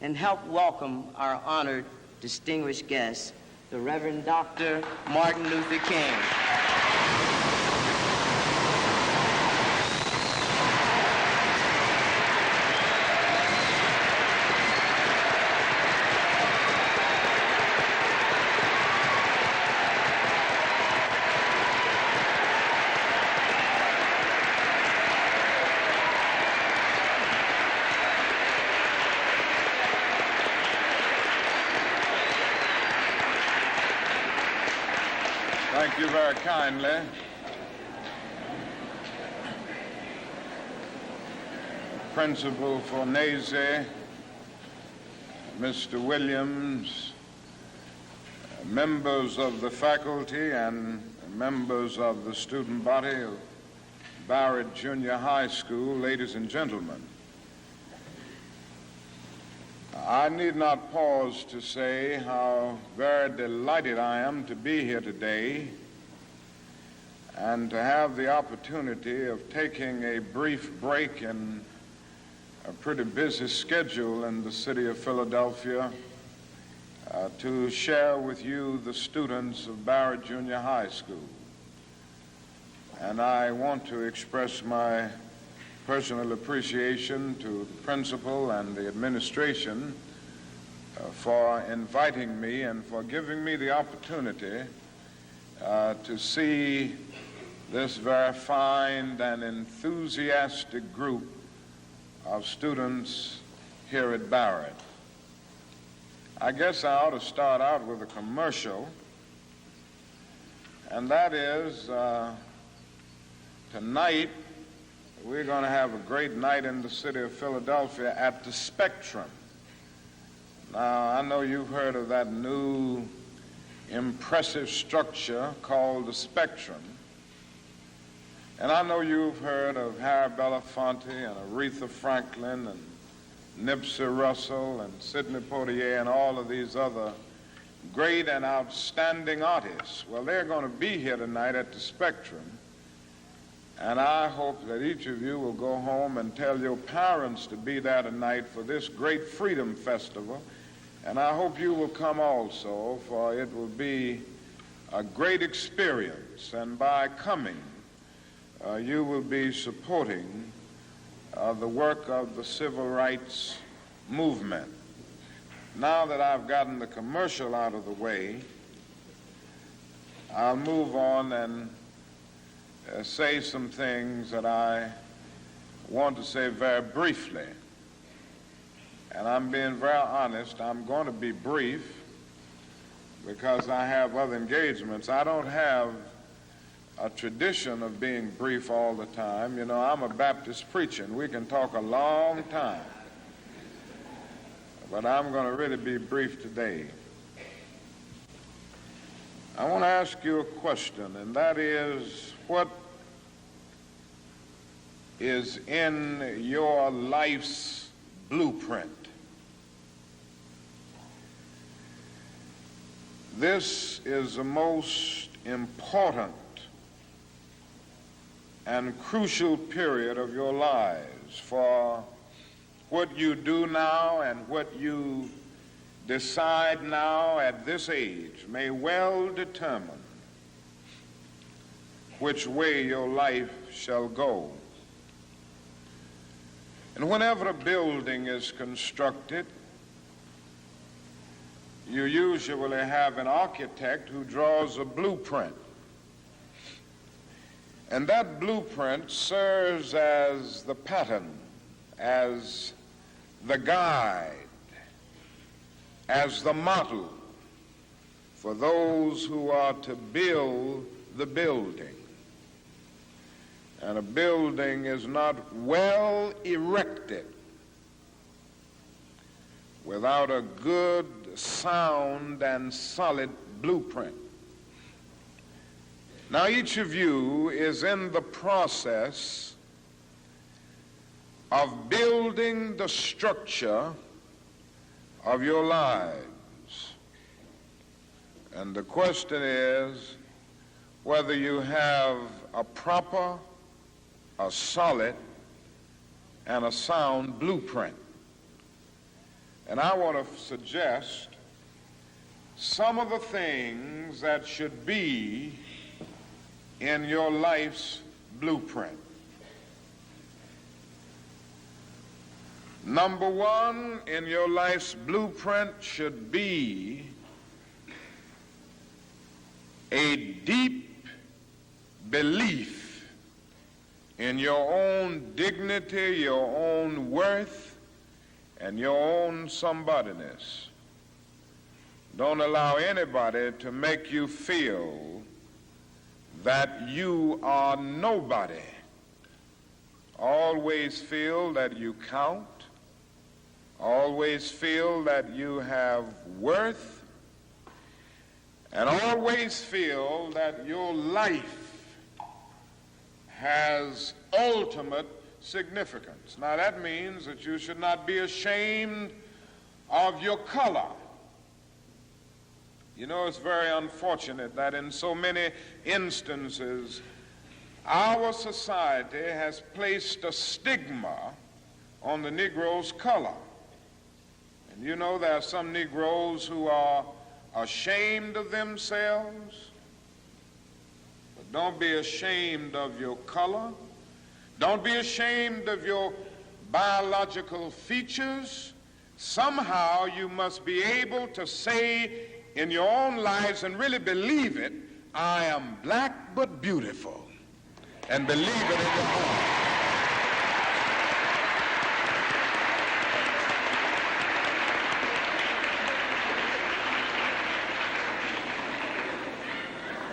and help welcome our honored, distinguished guest, the Reverend Dr. Martin Luther King. Thank you very kindly. Principal Fornese, Mr. Williams, members of the faculty and members of the student body of Barrett Junior High School, ladies and gentlemen. I need not pause to say how very delighted I am to be here today and to have the opportunity of taking a brief break in a pretty busy schedule in the city of Philadelphia to share with you the students of Barrett Junior High School. And I want to express my personal appreciation to the principal and the administration for inviting me and for giving me the opportunity to see this very fine and enthusiastic group of students here at Barrett. I guess I ought to start out with a commercial, and that is tonight we're going to have a great night in the city of Philadelphia at the Spectrum. Now, I know you've heard of that new impressive structure called the Spectrum. And I know you've heard of Harry Belafonte and Aretha Franklin and Nipsey Russell and Sidney Poitier and all of these other great and outstanding artists. Well, they're going to be here tonight at the Spectrum. And I hope that each of you will go home and tell your parents to be there tonight for this great Freedom Festival. And I hope you will come also, for it will be a great experience. And by coming, you will be supporting the work of the civil rights movement. Now that I've gotten the commercial out of the way, I'll move on and say some things that I want to say very briefly. And I'm being very honest, I'm going to be brief because I have other engagements. I don't have a tradition of being brief all the time. You know, I'm a Baptist preacher, and we can talk a long time. But I'm going to really be brief today. I want to ask you a question, and that is, what is in your life's blueprint? This is the most important and crucial period of your lives, for what you do now and what you decide now at this age may well determine which way your life shall go. And whenever a building is constructed, you usually have an architect who draws a blueprint. And that blueprint serves as the pattern, as the guide, as the model for those who are to build the building. And a building is not well erected without a good, sound, and solid blueprint. Now, each of you is in the process of building the structure of your lives. And the question is whether you have a proper, a solid, and a sound blueprint. And I want to suggest some of the things that should be in your life's blueprint. Number one in your life's blueprint should be a deep belief in your own dignity, your own worth, and your own somebodyness. Don't allow anybody to make you feel that you are nobody. Always feel that you count. Always feel that you have worth. And always feel that your life has ultimate significance. Now that means that you should not be ashamed of your color. You know, it's very unfortunate that in so many instances our society has placed a stigma on the Negro's color. And you know, there are some Negroes who are ashamed of themselves. But don't be ashamed of your color. Don't be ashamed of your biological features. Somehow you must be able to say in your own lives and really believe it, I am black but beautiful. And believe it in your heart.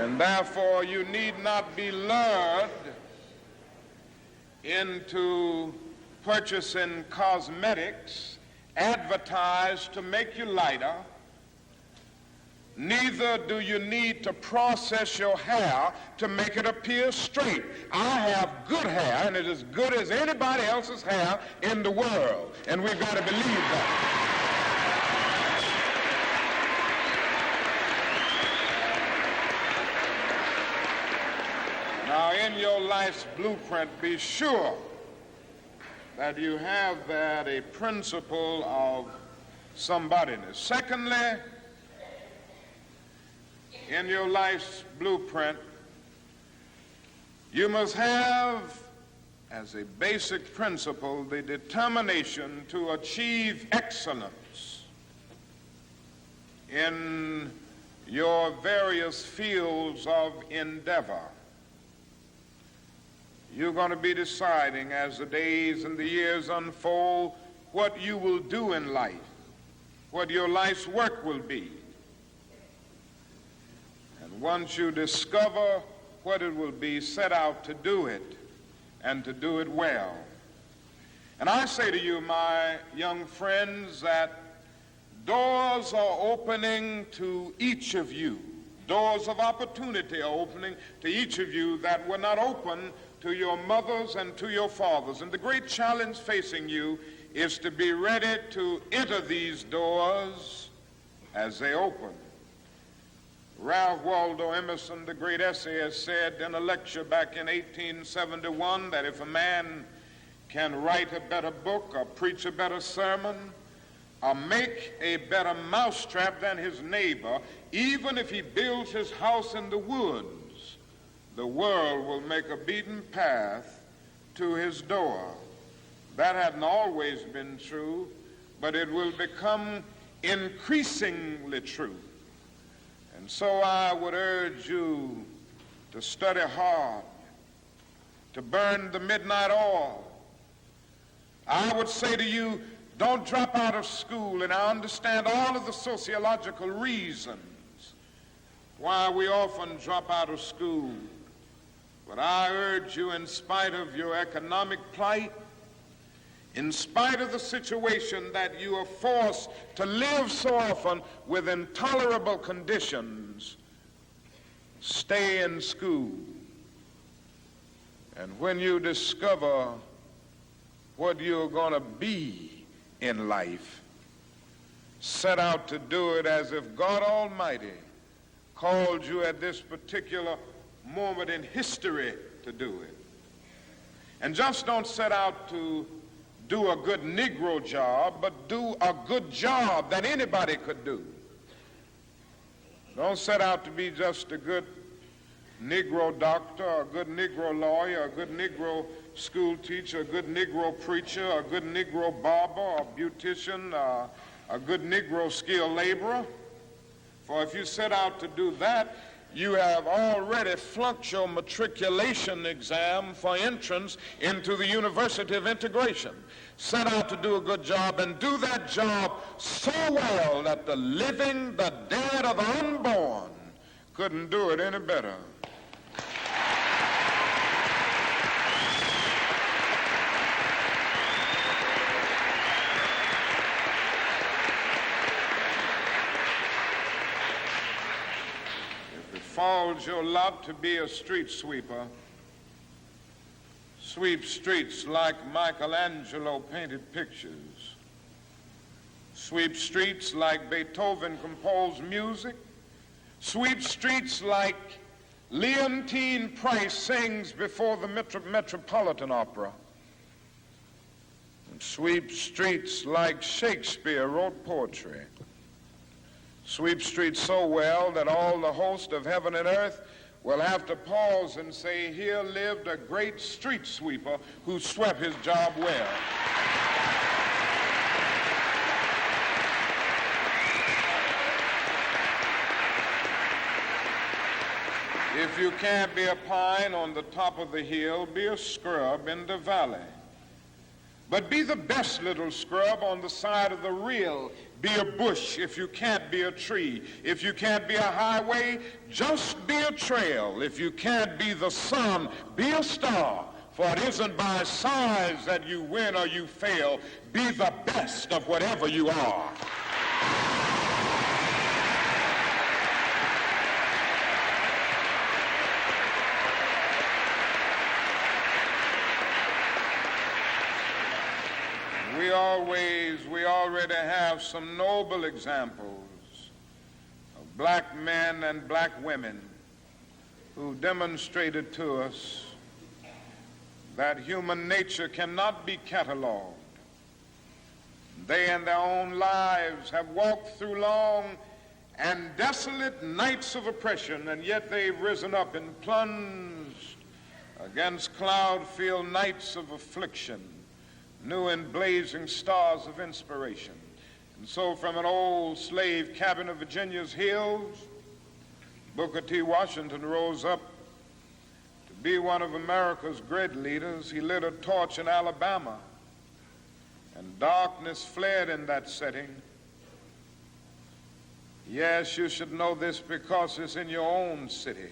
And therefore, you need not be lured into purchasing cosmetics advertised to make you lighter. Neither do you need to process your hair to make it appear straight. I have good hair, and it is as good as anybody else's hair in the world. And we've got to believe that. Now, in your life's blueprint, be sure that you have that a principle of somebodyness. Secondly, in your life's blueprint, you must have as a basic principle the determination to achieve excellence in your various fields of endeavor. You're going to be deciding as the days and the years unfold what you will do in life, what your life's work will be. And once you discover what it will be, set out to do it and to do it well. And I say to you, my young friends, that doors are opening to each of you. Doors of opportunity are opening to each of you that were not open to your mothers and to your fathers. And the great challenge facing you is to be ready to enter these doors as they open. Ralph Waldo Emerson, the great essayist, said in a lecture back in 1871 that if a man can write a better book or preach a better sermon or make a better mousetrap than his neighbor, even if he builds his house in the woods, the world will make a beaten path to his door. That hadn't always been true, but it will become increasingly true. And so I would urge you to study hard, to burn the midnight oil. I would say to you, don't drop out of school, and I understand all of the sociological reasons why we often drop out of school. But I urge you, in spite of your economic plight, in spite of the situation that you are forced to live so often with intolerable conditions, stay in school. And when you discover what you're going to be in life, set out to do it as if God Almighty called you at this particular moment in history to do it. And just don't set out to do a good Negro job, but do a good job that anybody could do. Don't set out to be just a good Negro doctor, a good Negro lawyer, a good Negro school teacher, a good Negro preacher, a good Negro barber, a beautician, a good Negro skilled laborer. For if you set out to do that, you have already flunked your matriculation exam for entrance into the University of Integration. Set out to do a good job and do that job so well that the living, the dead, or the unborn couldn't do it any better. Falls your lot to be a street sweeper. Sweep streets like Michelangelo painted pictures. Sweep streets like Beethoven composed music. Sweep streets like Leontine Price sings before the Metropolitan Opera. And sweep streets like Shakespeare wrote poetry. Sweep streets so well that all the host of heaven and earth will have to pause and say, here lived a great street sweeper who swept his job well. If you can't be a pine on the top of the hill, be a scrub in the valley. But be the best little scrub on the side of the rill. Be a bush if you can't be a tree. If you can't be a highway, just be a trail. If you can't be the sun, be a star. For it isn't by size that you win or you fail. Be the best of whatever you are. We already have some noble examples of black men and black women who demonstrated to us that human nature cannot be cataloged. They in their own lives have walked through long and desolate nights of oppression, and yet they've risen up and plunged against cloud-filled nights of affliction, new and blazing stars of inspiration. And so from an old slave cabin of Virginia's hills, Booker T. Washington rose up to be one of America's great leaders. He lit a torch in Alabama, and darkness fled in that setting. Yes, you should know this because it's in your own city.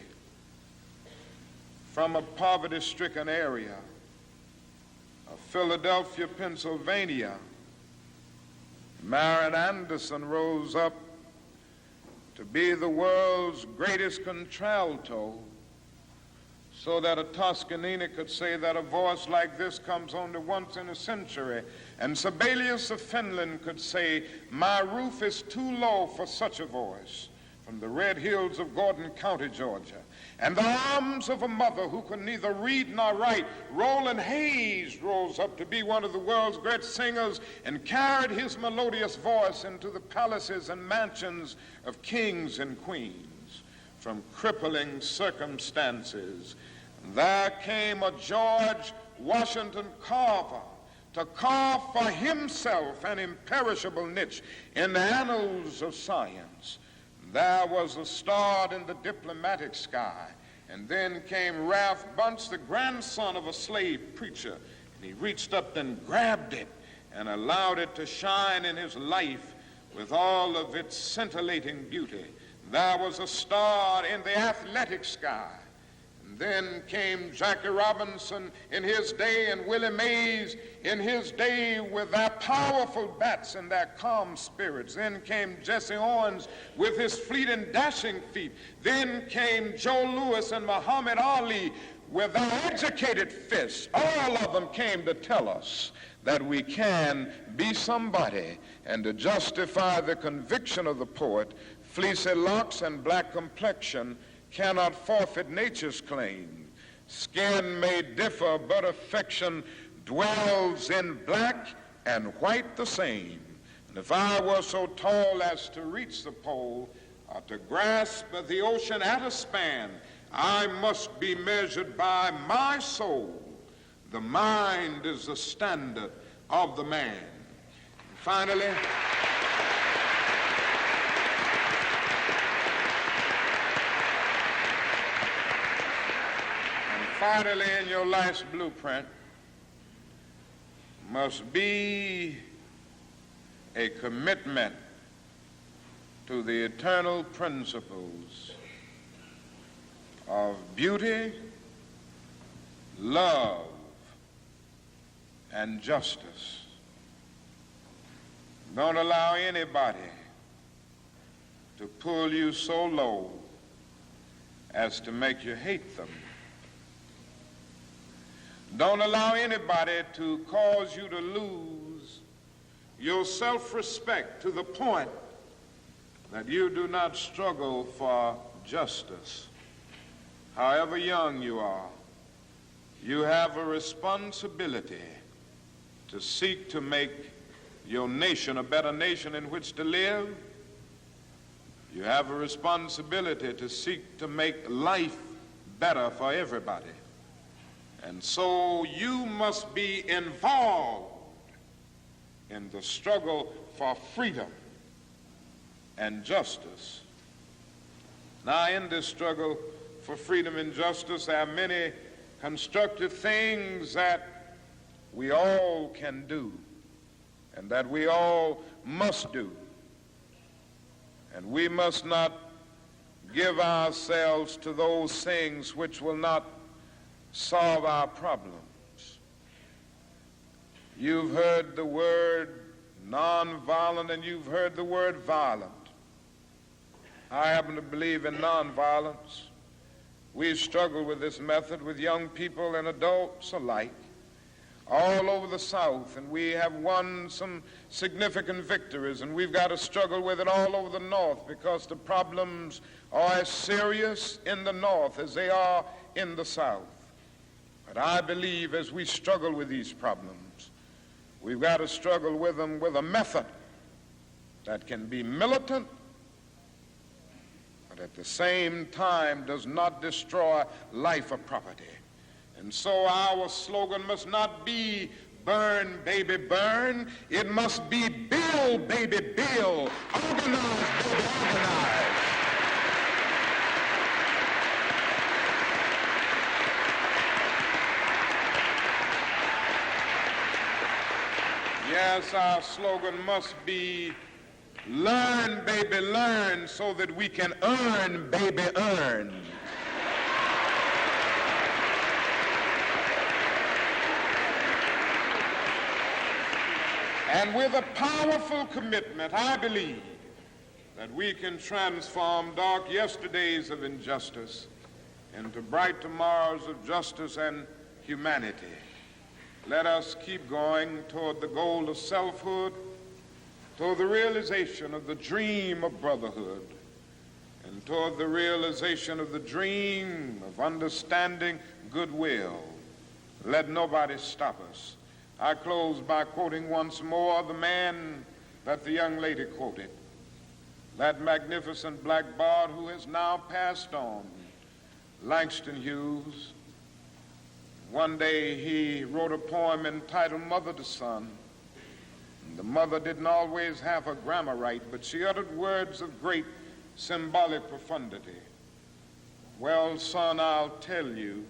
From a poverty-stricken area of Philadelphia, Pennsylvania, Marian Anderson rose up to be the world's greatest contralto, so that a Toscanini could say that a voice like this comes only once in a century. And Sibelius of Finland could say, my roof is too low for such a voice, from the red hills of Gordon County, Georgia. And the arms of a mother who could neither read nor write, Roland Hayes rose up to be one of the world's great singers and carried his melodious voice into the palaces and mansions of kings and queens. From crippling circumstances, there came a George Washington Carver to carve for himself an imperishable niche in the annals of science. There was a star in the diplomatic sky, and then came Ralph Bunce, the grandson of a slave preacher, and he reached up and grabbed it and allowed it to shine in his life with all of its scintillating beauty. There was a star in the athletic sky. And then came Jackie Robinson in his day and Willie Mays in his day with their powerful bats and their calm spirits. Then came Jesse Owens with his fleet and dashing feet. Then came Joe Louis and Muhammad Ali with their educated fists. All of them came to tell us that we can be somebody, and to justify the conviction of the poet, fleecy locks and black complexion cannot forfeit nature's claim. Skin may differ, but affection dwells in black and white the same. And if I were so tall as to reach the pole, or to grasp the ocean at a span, I must be measured by my soul. The mind is the standard of the man. And finally, in your life's blueprint must be a commitment to the eternal principles of beauty, love, and justice. Don't allow anybody to pull you so low as to make you hate them. Don't allow anybody to cause you to lose your self-respect to the point that you do not struggle for justice. However young you are, you have a responsibility to seek to make your nation a better nation in which to live. You have a responsibility to seek to make life better for everybody. And so you must be involved in the struggle for freedom and justice. Now, in this struggle for freedom and justice, there are many constructive things that we all can do and that we all must do. And we must not give ourselves to those things which will not solve our problems. You've heard the word nonviolent and you've heard the word violent. I happen to believe in nonviolence. We struggle with this method with young people and adults alike all over the South, and we have won some significant victories, and we've got to struggle with it all over the North because the problems are as serious in the North as they are in the South. But I believe as we struggle with these problems, we've got to struggle with them with a method that can be militant, but at the same time does not destroy life or property. And so our slogan must not be burn, baby, burn. It must be build, baby, build. Organize, baby, organize. Yes, our slogan must be learn, baby, learn, so that we can earn, baby, earn. And with a powerful commitment, I believe that we can transform dark yesterdays of injustice into bright tomorrows of justice and humanity. Let us keep going toward the goal of selfhood, toward the realization of the dream of brotherhood, and toward the realization of the dream of understanding goodwill. Let nobody stop us. I close by quoting once more the man that the young lady quoted, that magnificent black bard who has now passed on, Langston Hughes. One day he wrote a poem entitled Mother to Son. The mother didn't always have her grammar right, but she uttered words of great symbolic profundity. Well, son, I'll tell you,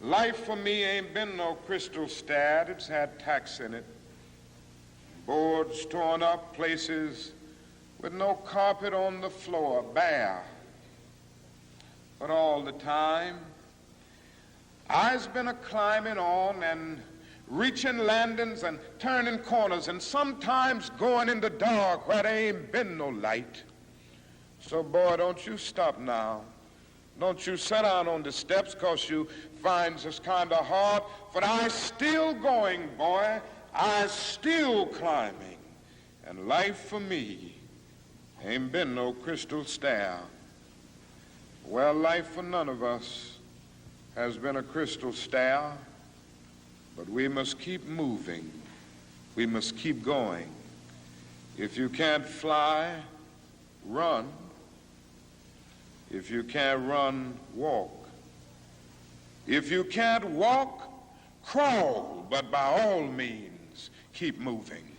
life for me ain't been no crystal stad. It's had tacks in it, boards torn up, places with no carpet on the floor, bare. But all the time, I's been a climbing on and reaching landings and turning corners and sometimes going in the dark where there ain't been no light. So, boy, don't you stop now. Don't you sit down on the steps 'cause you finds this kind of hard. But I's still going, boy. I's still climbing. And life for me ain't been no crystal stair. Well, life for none of us has been a crystal stair, But we must keep moving. We must keep going. If you can't fly, run. If you can't run, walk. If you can't walk, crawl. But by all means, keep moving.